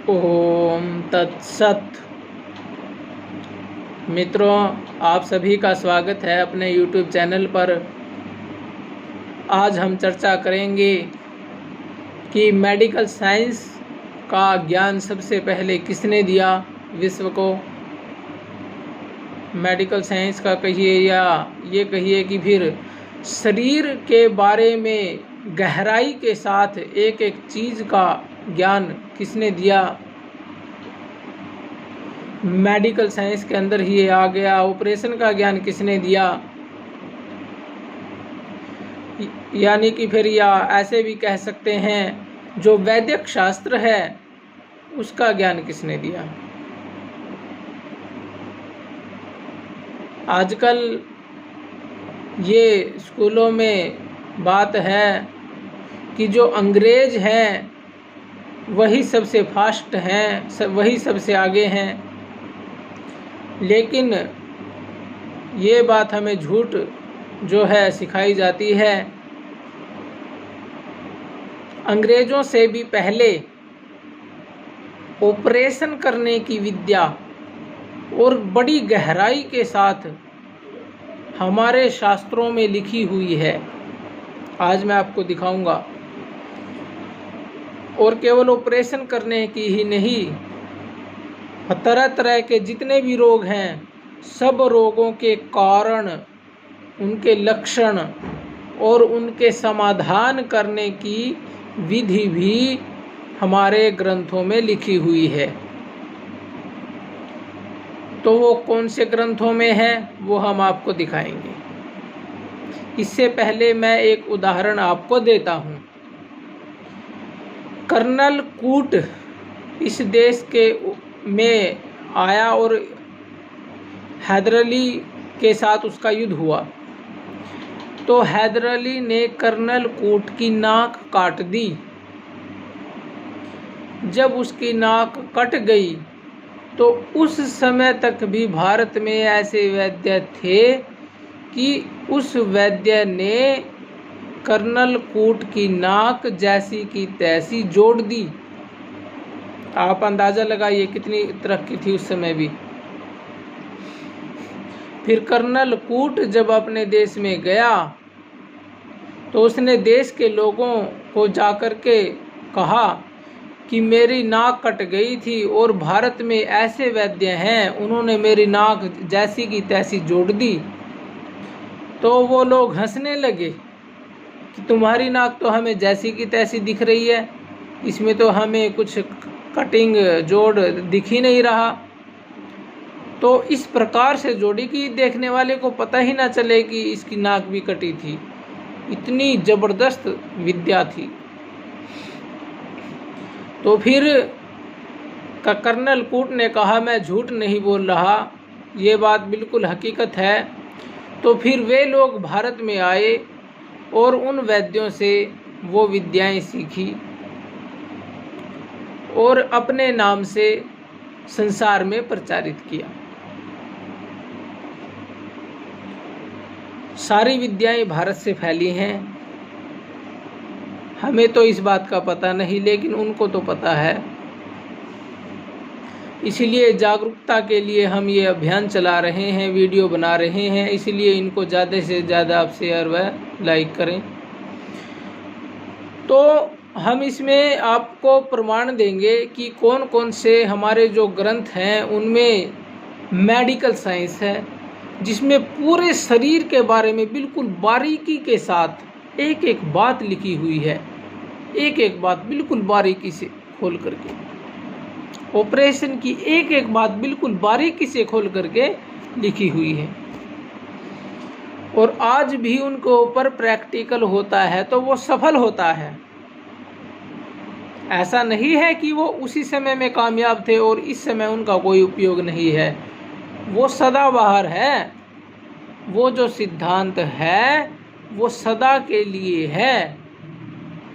ओम तत्सत। मित्रों, आप सभी का स्वागत है अपने YouTube चैनल पर। आज हम चर्चा करेंगे कि मेडिकल साइंस का ज्ञान सबसे पहले किसने दिया विश्व को। मेडिकल साइंस का कहिए या ये कहिए कि फिर शरीर के बारे में गहराई के साथ एक एक चीज़ का ज्ञान किसने दिया। मेडिकल साइंस के अंदर ही आ गया। ऑपरेशन का ज्ञान किसने दिया, यानी कि फिर या ऐसे भी कह सकते हैं जो वैद्यक शास्त्र है उसका ज्ञान किसने दिया। आजकल ये स्कूलों में बात है कि जो अंग्रेज हैं वही सबसे फास्ट हैं, वही सबसे आगे हैं, लेकिन ये बात हमें झूठ जो है सिखाई जाती है। अंग्रेज़ों से भी पहले ऑपरेशन करने की विद्या और बड़ी गहराई के साथ हमारे शास्त्रों में लिखी हुई है। आज मैं आपको दिखाऊंगा। और केवल ऑपरेशन करने की ही नहीं, तरह तरह के जितने भी रोग हैं सब रोगों के कारण, उनके लक्षण और उनके समाधान करने की विधि भी हमारे ग्रंथों में लिखी हुई है। तो वो कौन से ग्रंथों में है वो हम आपको दिखाएंगे। इससे पहले मैं एक उदाहरण आपको देता हूँ। कर्नल कूट इस देश के में आया और हैदर अली के साथ उसका युद्ध हुआ। तो हैदर अली ने कर्नल कूट की नाक काट दी। जब उसकी नाक कट गई तो उस समय तक भी भारत में ऐसे वैद्य थे कि उस वैद्य ने कर्नल कूट की नाक जैसी की तैसी जोड़ दी। आप अंदाज़ा लगाइए कितनी तरक्की थी उस समय भी। फिर कर्नल कूट जब अपने देश में गया तो उसने देश के लोगों को जाकर के कहा कि मेरी नाक कट गई थी और भारत में ऐसे वैद्य हैं, उन्होंने मेरी नाक जैसी की तैसी जोड़ दी। तो वो लोग हंसने लगे कि तुम्हारी नाक तो हमें जैसी की तैसी दिख रही है, इसमें तो हमें कुछ कटिंग जोड़ दिख ही नहीं रहा। तो इस प्रकार से जोड़ी कि देखने वाले को पता ही ना चले कि इसकी नाक भी कटी थी। इतनी ज़बरदस्त विद्या थी। तो फिर कर्नल कूट ने कहा मैं झूठ नहीं बोल रहा, ये बात बिल्कुल हकीकत है। तो फिर वे लोग भारत में आए और उन वैद्यों से वो विद्याएं सीखी और अपने नाम से संसार में प्रचारित किया। सारी विद्याएं भारत से फैली हैं। हमें तो इस बात का पता नहीं, लेकिन उनको तो पता है। इसलिए जागरूकता के लिए हम ये अभियान चला रहे हैं, वीडियो बना रहे हैं। इसलिए इनको ज़्यादा से ज़्यादा आप शेयर व लाइक करें। तो हम इसमें आपको प्रमाण देंगे कि कौन कौन से हमारे जो ग्रंथ हैं उनमें मेडिकल साइंस है, जिसमें पूरे शरीर के बारे में बिल्कुल बारीकी के साथ एक एक बात लिखी हुई है। एक एक बात बिल्कुल बारीकी से खोल करके, ऑपरेशन की एक एक बात बिल्कुल बारीकी से खोल करके लिखी हुई है। और आज भी उनके ऊपर प्रैक्टिकल होता है तो वो सफल होता है। ऐसा नहीं है कि वो उसी समय में कामयाब थे और इस समय उनका कोई उपयोग नहीं है। वो सदाबहार है। वो जो सिद्धांत है वो सदा के लिए है,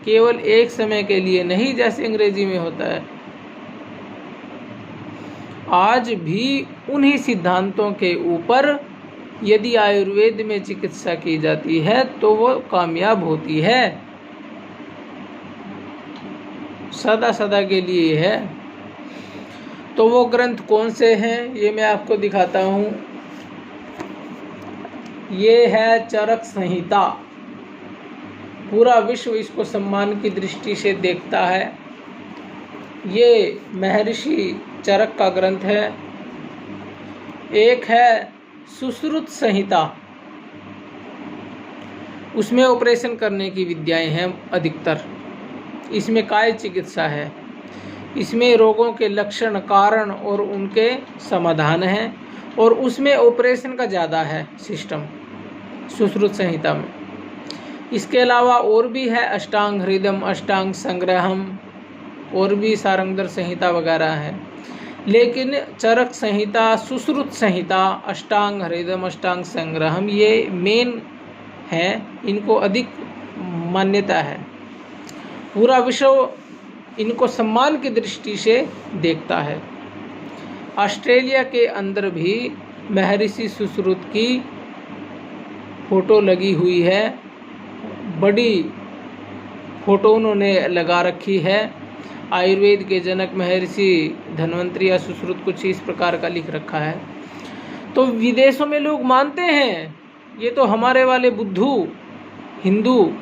केवल एक समय के लिए नहीं जैसे अंग्रेजी में होता है। आज भी उन्हीं सिद्धांतों के ऊपर यदि आयुर्वेद में चिकित्सा की जाती है तो वो कामयाब होती है, सदा सदा के लिए है। तो वो ग्रंथ कौन से हैं ये मैं आपको दिखाता हूँ। ये है चरक संहिता। पूरा विश्व इसको सम्मान की दृष्टि से देखता है। ये महर्षि चरक का ग्रंथ है। एक है सुश्रुत संहिता, उसमें ऑपरेशन करने की विद्याएं हैं अधिकतर। इसमें काय चिकित्सा है, इसमें रोगों के लक्षण, कारण और उनके समाधान हैं, और उसमें ऑपरेशन का ज़्यादा है सिस्टम सुश्रुत संहिता में। इसके अलावा और भी है अष्टांग हृदयम, अष्टांग संग्रहम, और भी सारंगधर संहिता वगैरह है। लेकिन चरक संहिता, सुश्रुत संहिता, अष्टांग हृदयम, अष्टांग संग्रहम ये मेन है, इनको अधिक मान्यता है। पूरा विश्व इनको सम्मान की दृष्टि से देखता है। ऑस्ट्रेलिया के अंदर भी महर्षि सुश्रुत की फोटो लगी हुई है, बड़ी फोटो उन्होंने लगा रखी है। आयुर्वेद के जनक महर्षि धन्वंतरी या सुश्रुत कुछ इस प्रकार का लिख रखा है। तो विदेशों में लोग मानते हैं, ये तो हमारे वाले बुद्धू हिंदू,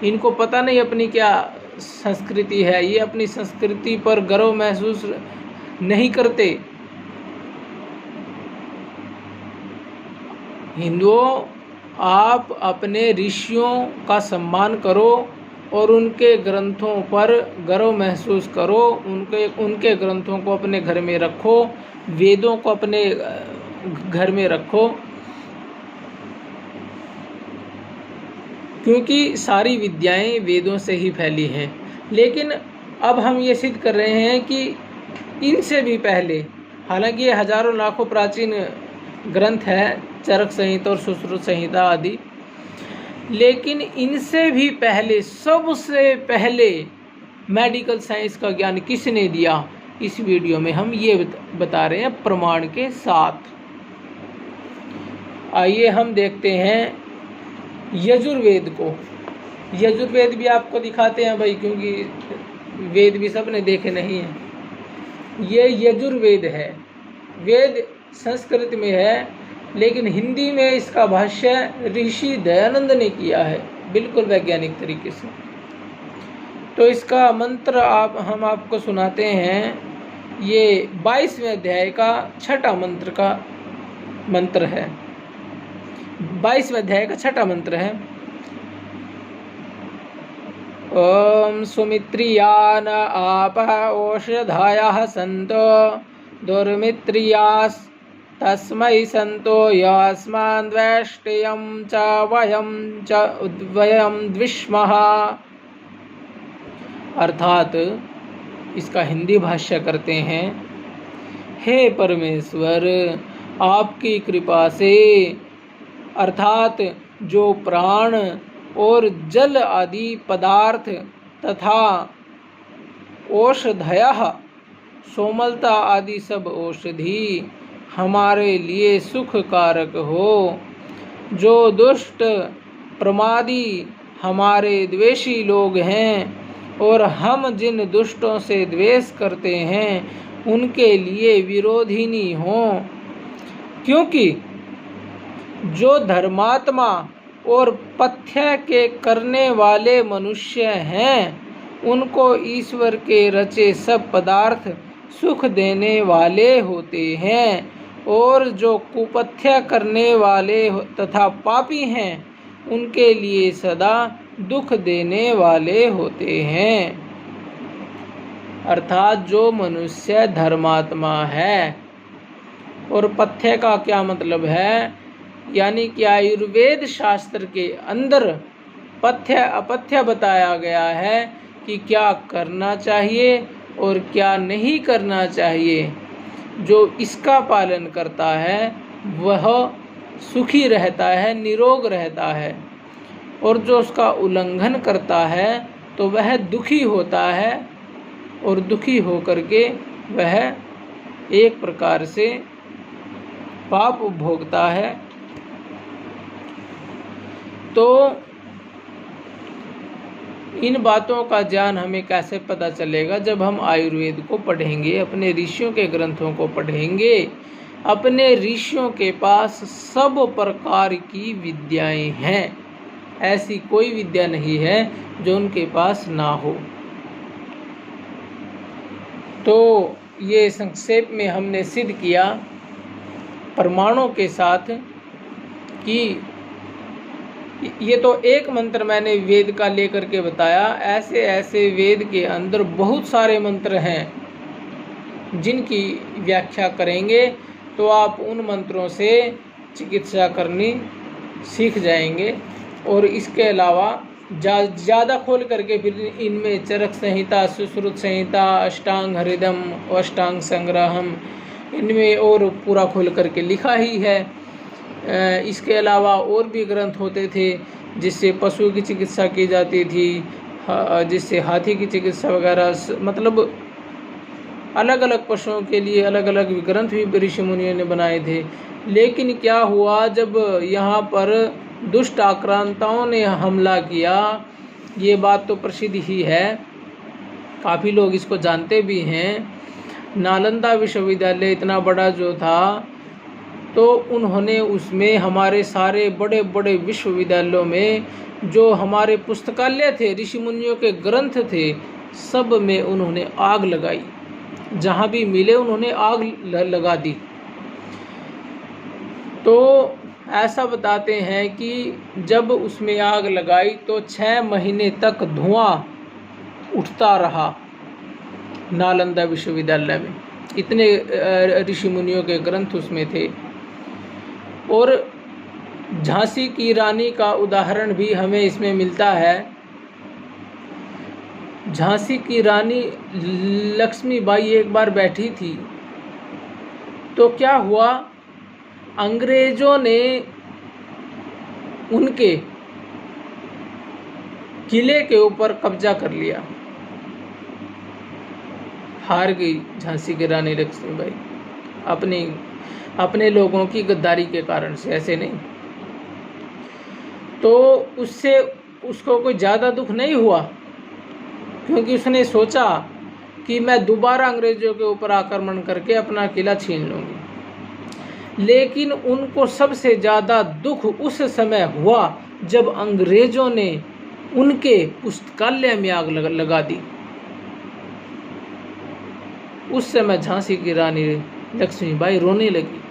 इनको पता नहीं अपनी क्या संस्कृति है, ये अपनी संस्कृति पर गर्व महसूस नहीं करते। हिंदुओं, आप अपने ऋषियों का सम्मान करो और उनके ग्रंथों पर गर्व महसूस करो। उनके ग्रंथों को अपने घर में रखो, वेदों को अपने घर में रखो, क्योंकि सारी विद्याएं वेदों से ही फैली हैं। लेकिन अब हम ये सिद्ध कर रहे हैं कि इनसे भी पहले, हालांकि ये हजारों लाखों प्राचीन ग्रंथ है चरक संहिता और सुश्रुत संहिता आदि, लेकिन इनसे भी पहले, सबसे पहले मेडिकल साइंस का ज्ञान किसने दिया, इस वीडियो में हम ये बता रहे हैं प्रमाण के साथ। आइए हम देखते हैं यजुर्वेद को। यजुर्वेद भी आपको दिखाते हैं भाई, क्योंकि वेद भी सबने देखे नहीं हैं। ये यजुर्वेद है। वेद संस्कृत में है, लेकिन हिंदी में इसका भाष्य ऋषि दयानंद ने किया है, बिल्कुल वैज्ञानिक तरीके से। तो इसका मंत्र हम आपको सुनाते हैं। ये 22वें अध्याय का 6ठा मंत्र का मंत्र है। 22वें अध्याय का 6ठा मंत्र है। ओम सुमित्रियान आपः ओषधायः सन्तो दुर्मित्रियास् तस्मै सन्तो यस्मान् द्वेष्टियं च वयं द्विष्मः। अर्थात इसका हिंदी भाष्य करते हैं, हे परमेश्वर, आपकी कृपा से, अर्थात जो प्राण और जल आदि पदार्थ तथा औषधयः, सोमलता आदि सब औषधि हमारे लिए सुख कारक हो, जो दुष्ट प्रमादी हमारे द्वेषी लोग हैं और हम जिन दुष्टों से द्वेष करते हैं उनके लिए विरोधिनी हों, क्योंकि जो धर्मात्मा और पथ्य के करने वाले मनुष्य हैं उनको ईश्वर के रचे सब पदार्थ सुख देने वाले होते हैं, और जो कुपथ्य करने वाले तथा पापी हैं उनके लिए सदा दुख देने वाले होते हैं। अर्थात जो मनुष्य धर्मात्मा है, और पथ्य का क्या मतलब है, यानी कि आयुर्वेद शास्त्र के अंदर पथ्य अपथ्य बताया गया है कि क्या करना चाहिए और क्या नहीं करना चाहिए। जो इसका पालन करता है वह सुखी रहता है, निरोग रहता है, और जो उसका उल्लंघन करता है तो वह दुखी होता है, और दुखी होकर के वह एक प्रकार से पाप भोगता है। तो इन बातों का ज्ञान हमें कैसे पता चलेगा? जब हम आयुर्वेद को पढ़ेंगे, अपने ऋषियों के ग्रंथों को पढ़ेंगे। अपने ऋषियों के पास सब प्रकार की विद्याएं हैं, ऐसी कोई विद्या नहीं है जो उनके पास ना हो। तो ये संक्षेप में हमने सिद्ध किया प्रमाणों के साथ कि ये तो एक मंत्र मैंने वेद का लेकर के बताया, ऐसे ऐसे वेद के अंदर बहुत सारे मंत्र हैं जिनकी व्याख्या करेंगे तो आप उन मंत्रों से चिकित्सा करनी सीख जाएंगे। और इसके अलावा ज़्यादा खोल करके फिर इनमें चरक संहिता, सुश्रुत संहिता, अष्टांग हृदम, अष्टांग संग्रहम, इनमें और पूरा खोल करके लिखा ही है। इसके अलावा और भी ग्रंथ होते थे जिससे पशु की चिकित्सा की जाती थी, जिससे हाथी की चिकित्सा वगैरह, मतलब अलग अलग पशुओं के लिए अलग अलग ग्रंथ भी ऋषि मुनियों ने बनाए थे। लेकिन क्या हुआ, जब यहाँ पर दुष्ट आक्रांताओं ने हमला किया, ये बात तो प्रसिद्ध ही है, काफ़ी लोग इसको जानते भी हैं। नालंदा विश्वविद्यालय इतना बड़ा जो था, तो उन्होंने उसमें हमारे सारे बड़े बड़े विश्वविद्यालयों में जो हमारे पुस्तकालय थे, ऋषि मुनियों के ग्रंथ थे, सब में उन्होंने आग लगाई। जहाँ भी मिले उन्होंने आग लगा दी। तो ऐसा बताते हैं कि जब उसमें आग लगाई तो 6 महीने तक धुआं उठता रहा नालंदा विश्वविद्यालय में। इतने ऋषि मुनियों के ग्रंथ उसमें थे। और झांसी की रानी का उदाहरण भी हमें इसमें मिलता है। झांसी की रानी लक्ष्मीबाई एक बार बैठी थी, तो क्या हुआ, अंग्रेजों ने उनके किले के ऊपर कब्जा कर लिया। हार गई झांसी की रानी लक्ष्मीबाई अपने लोगों की गद्दारी के कारण से, ऐसे नहीं। तो उससे उसको कोई ज़्यादा दुख नहीं हुआ, क्योंकि उसने सोचा कि मैं दोबारा अंग्रेजों के ऊपर आक्रमण करके अपना किला छीन लूँगी। लेकिन उनको सबसे ज़्यादा दुख उस समय हुआ जब अंग्रेजों ने उनके पुस्तकालय में आग लगा दी। उस समय झांसी की रानी लक्ष्मीबाई रोने लगी,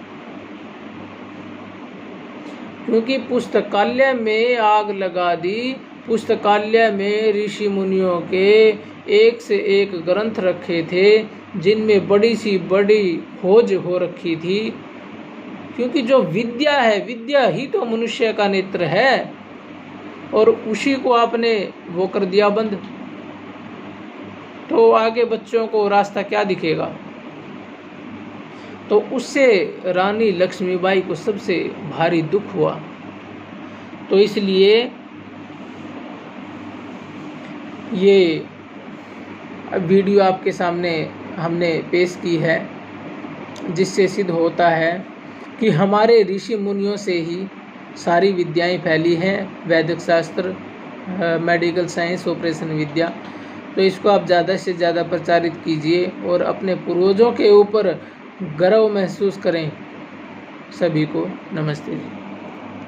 क्योंकि पुस्तकालय में आग लगा दी। पुस्तकालय में ऋषि मुनियों के एक से एक ग्रंथ रखे थे, जिनमें बड़ी सी बड़ी खोज हो रखी थी। क्योंकि जो विद्या है, विद्या ही तो मनुष्य का नेत्र है, और उसी को आपने वो कर दिया बंद, तो आगे बच्चों को रास्ता क्या दिखेगा। तो उससे रानी लक्ष्मीबाई को सबसे भारी दुख हुआ। तो इसलिए ये वीडियो आपके सामने हमने पेश की है, जिससे सिद्ध होता है कि हमारे ऋषि मुनियों से ही सारी विद्याएं फैली हैं, वैदिक शास्त्र, मेडिकल साइंस, ऑपरेशन विद्या। तो इसको आप ज़्यादा से ज़्यादा प्रचारित कीजिए और अपने पूर्वजों के ऊपर गर्व महसूस करें। सभी को नमस्ते जी।